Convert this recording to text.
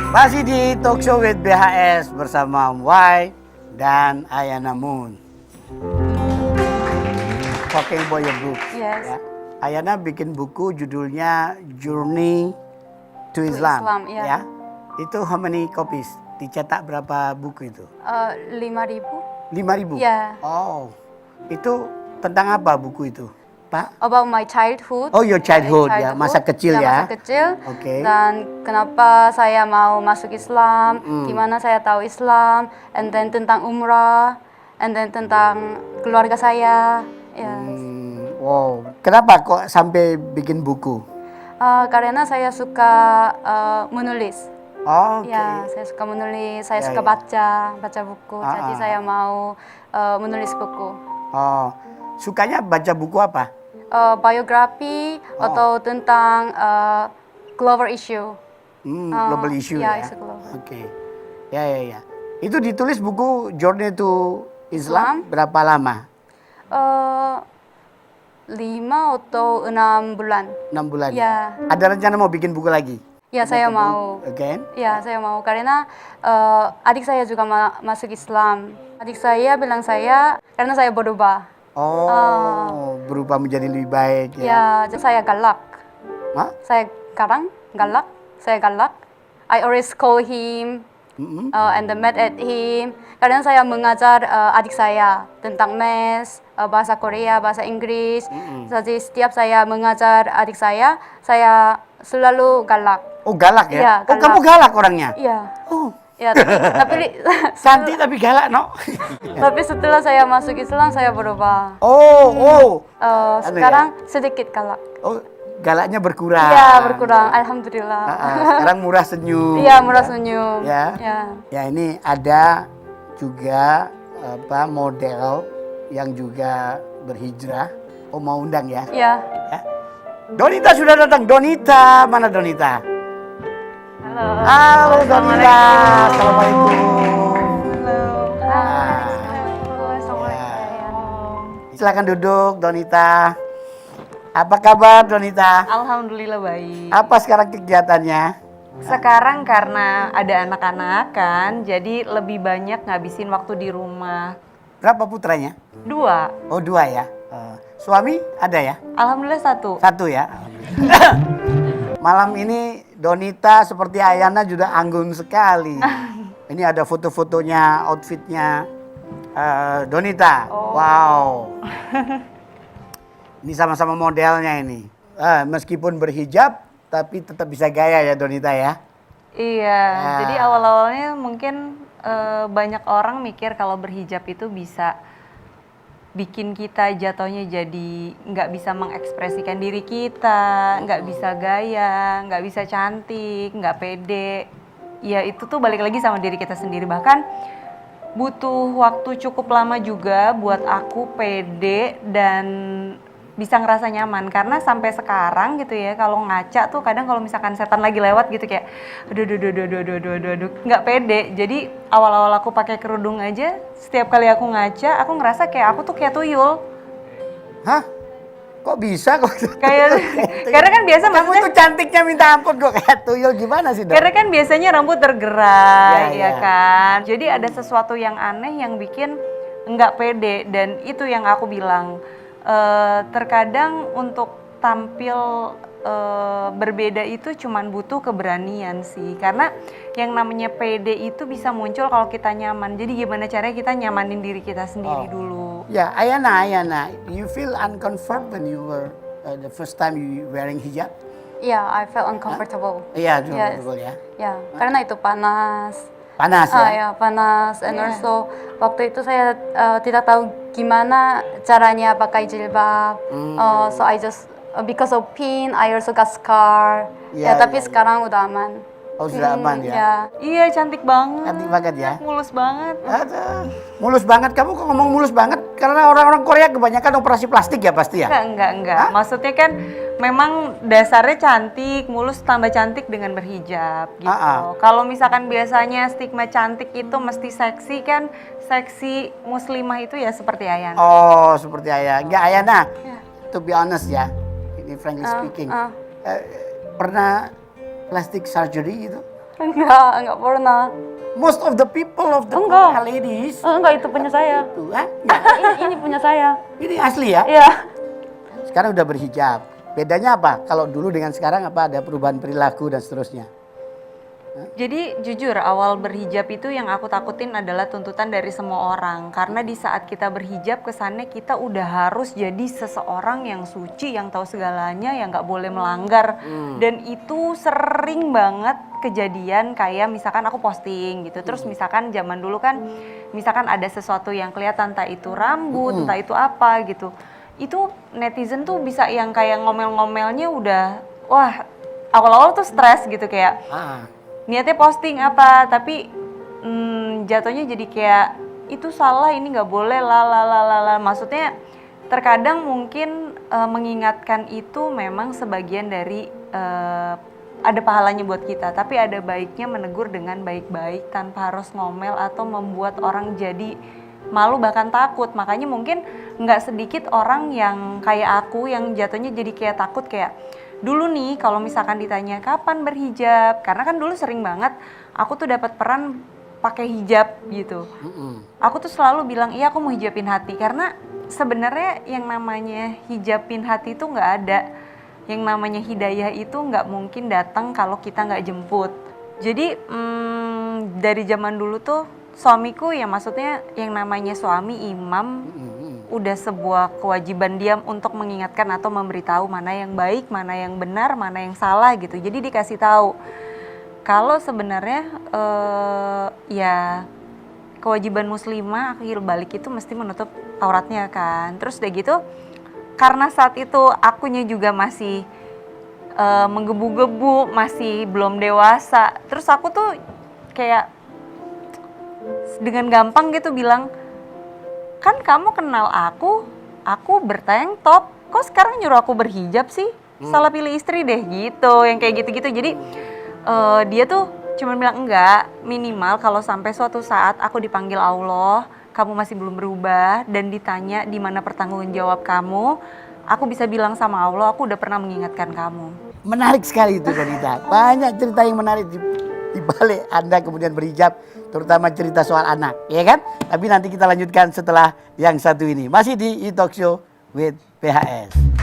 Masih di Talk Show with BHS bersama Y dan Ayana Moon. Talking about your book. Yes. Ya. Ayana bikin buku judulnya Journey to Islam. Ya. Ya. Itu how many copies? Dicetak berapa buku itu? 5.000. 5.000? Ya. Oh, itu tentang apa buku itu, Pak? About my childhood. Oh, your childhood, ya, masa kecil ya. Masa kecil. Oke. Dan kenapa saya mau masuk Islam, gimana saya tahu Islam, and then tentang umrah, and then tentang keluarga saya. Yes. Wow, kenapa kok sampai bikin buku? Karena saya suka menulis. Oh, oke. Ya, saya suka menulis, saya Ya, suka ya. baca buku. Jadi saya mau menulis buku. Oh, sukanya baca buku apa? Biografi atau tentang global issue. Global issue ya. ya. Isu global. Oke. Ya. Itu ditulis buku Journey to Islam berapa lama? 5 atau 6 bulan. 6 bulan. Ya. Ada rencana mau bikin buku lagi? Ya, saya mau. Again? Ya, saya mau karena adik saya juga masuk Islam. Adik saya bilang saya karena saya berubah. Oh, berubah menjadi lebih baik ya. Ya, jadi saya galak. Hah? Saya sekarang galak. Saya galak. I always call him and then mad at him. Karena saya mengajar adik saya tentang math, bahasa Korea, bahasa Inggris. Jadi setiap saya mengajar adik saya selalu galak. Oh, galak ya? Iya, Oh, galak. kamu galak orangnya? Iya. Oh, Ya, tapi cantik tapi galak, no? tapi setelah saya masuk Islam saya berubah. Oh. Sekarang sedikit galak. Oh, galaknya berkurang. Iya, berkurang. Alhamdulillah. Sekarang murah senyum. Iya, murah senyum. Ya. Ya, ini ada juga model yang juga berhijrah. Oh, mau undang ya? Iya. Ya. Donita sudah datang. Donita, mana Donita? Halo Donita. Assalamualaikum. Halo. Ah. Assalamualaikum. Silakan duduk Donita. Apa kabar Donita? Alhamdulillah baik. Apa sekarang kegiatannya? Sekarang karena ada anak-anak kan, jadi lebih banyak ngabisin waktu di rumah. Berapa putranya? 2. Oh, 2 ya. Suami ada ya? Alhamdulillah 1. 1 ya. Malam ini Donita seperti Ayana juga anggun sekali. Ini ada foto-fotonya, outfitnya Donita. Oh. Wow. Ini sama-sama modelnya ini. Meskipun berhijab, tapi tetap bisa gaya ya Donita ya. Iya, jadi awal-awalnya mungkin banyak orang mikir kalau berhijab itu bisa bikin kita jatuhnya jadi nggak bisa mengekspresikan diri kita, nggak bisa gaya, nggak bisa cantik, nggak pede. Ya itu tuh balik lagi sama diri kita sendiri. Bahkan butuh waktu cukup lama juga buat aku pede dan bisa ngerasa nyaman. Karena sampai sekarang gitu ya, kalau ngaca tuh kadang kalau misalkan setan lagi lewat gitu kayak aduh, nggak pede. Jadi awal-awal aku pakai kerudung aja, setiap kali aku ngaca, aku ngerasa kayak aku tuh kayak tuyul. Hah? Kok bisa kok? Kayak karena kan biasa Kamu maksudnya tuh cantiknya minta ampun kok kayak tuyul gimana sih, Dok? karena kan biasanya rambut tergerai, Ya. ya kan. Jadi ada sesuatu yang aneh yang bikin nggak pede dan itu yang aku bilang. Terkadang untuk tampil berbeda itu cuman butuh keberanian sih, karena yang namanya pede itu bisa muncul kalau kita nyaman. Jadi gimana caranya kita nyamanin diri kita sendiri dulu. Ya, Ayana, you feel uncomfortable when you were the first time you wearing hijab? Iya, I felt uncomfortable. Iya, Yes. betul ya. Ya, karena itu panas. Panas ya? Ya, panas. And also waktu itu saya tidak tahu gimana caranya pakai jilbab. So I just because of pain, I also got scar. Ya, Tapi ya. sekarang udah aman. Oh, sudah aman ya? Iya, cantik banget. Cantik banget ya? Mulus banget. Aduh, mulus banget. Kamu kok ngomong mulus banget? Karena orang-orang Korea kebanyakan operasi plastik ya pasti ya? Enggak. Maksudnya kan memang dasarnya cantik, mulus tambah cantik dengan berhijab gitu. Kalau misalkan biasanya stigma cantik itu mesti seksi kan, seksi muslimah itu ya seperti Ayana. Oh, seperti Ayana. Enggak, Ayana. To be honest ya, ini frankly speaking. Pernah plastic surgery gitu? Enggak pernah. Most of the people of the Enggak. ladies. Enggak, itu punya saya. Tuh, ah, enggak. Ini punya saya. Ini asli ya? Iya. Sekarang udah berhijab. Bedanya apa? Kalau dulu dengan sekarang apa ada perubahan perilaku dan seterusnya? Jadi jujur awal berhijab itu yang aku takutin adalah tuntutan dari semua orang. Karena di saat kita berhijab kesannya kita udah harus jadi seseorang yang suci, yang tahu segalanya, yang nggak boleh melanggar. Dan itu sering banget kejadian kayak misalkan aku posting gitu. Terus misalkan zaman dulu kan misalkan ada sesuatu yang kelihatan entah itu rambut, entah itu apa gitu. Itu netizen tuh bisa yang kayak ngomel-ngomelnya udah wah awal-awal tuh stres gitu kayak niatnya posting apa tapi jatuhnya jadi kayak itu salah ini nggak boleh lah maksudnya terkadang mungkin mengingatkan itu memang sebagian dari ada pahalanya buat kita tapi ada baiknya menegur dengan baik-baik tanpa harus ngomel atau membuat orang jadi malu bahkan takut. Makanya mungkin nggak sedikit orang yang kayak aku yang jatuhnya jadi kayak takut kayak dulu nih kalau misalkan ditanya kapan berhijab, karena kan dulu sering banget aku tuh dapat peran pakai hijab gitu. Aku tuh selalu bilang iya aku mau hijabin hati karena sebenarnya yang namanya hijabin hati itu nggak ada. Yang namanya hidayah itu nggak mungkin datang kalau kita nggak jemput. Jadi dari zaman dulu tuh suamiku ya maksudnya yang namanya suami imam udah sebuah kewajiban dia untuk mengingatkan atau memberitahu mana yang baik, mana yang benar, mana yang salah gitu. Jadi dikasih tahu kalau sebenarnya ya kewajiban muslimah akhir balik itu mesti menutup auratnya kan. Terus udah gitu karena saat itu akunya juga masih menggebu-gebu, masih belum dewasa. Terus aku tuh kayak dengan gampang gitu bilang, kan kamu kenal aku bertank top, kok sekarang nyuruh aku berhijab sih? Salah pilih istri deh gitu, yang kayak gitu-gitu. Jadi dia tuh cuma bilang enggak, minimal kalau sampai suatu saat aku dipanggil Allah, kamu masih belum berubah dan ditanya di mana pertanggungjawab kamu, aku bisa bilang sama Allah, aku udah pernah mengingatkan kamu. Menarik sekali itu Donita. Banyak cerita yang menarik di balik Anda kemudian berhijab, terutama cerita soal anak, ya kan? Tapi nanti kita lanjutkan setelah yang satu ini. Masih di E-Talk Show with PHS.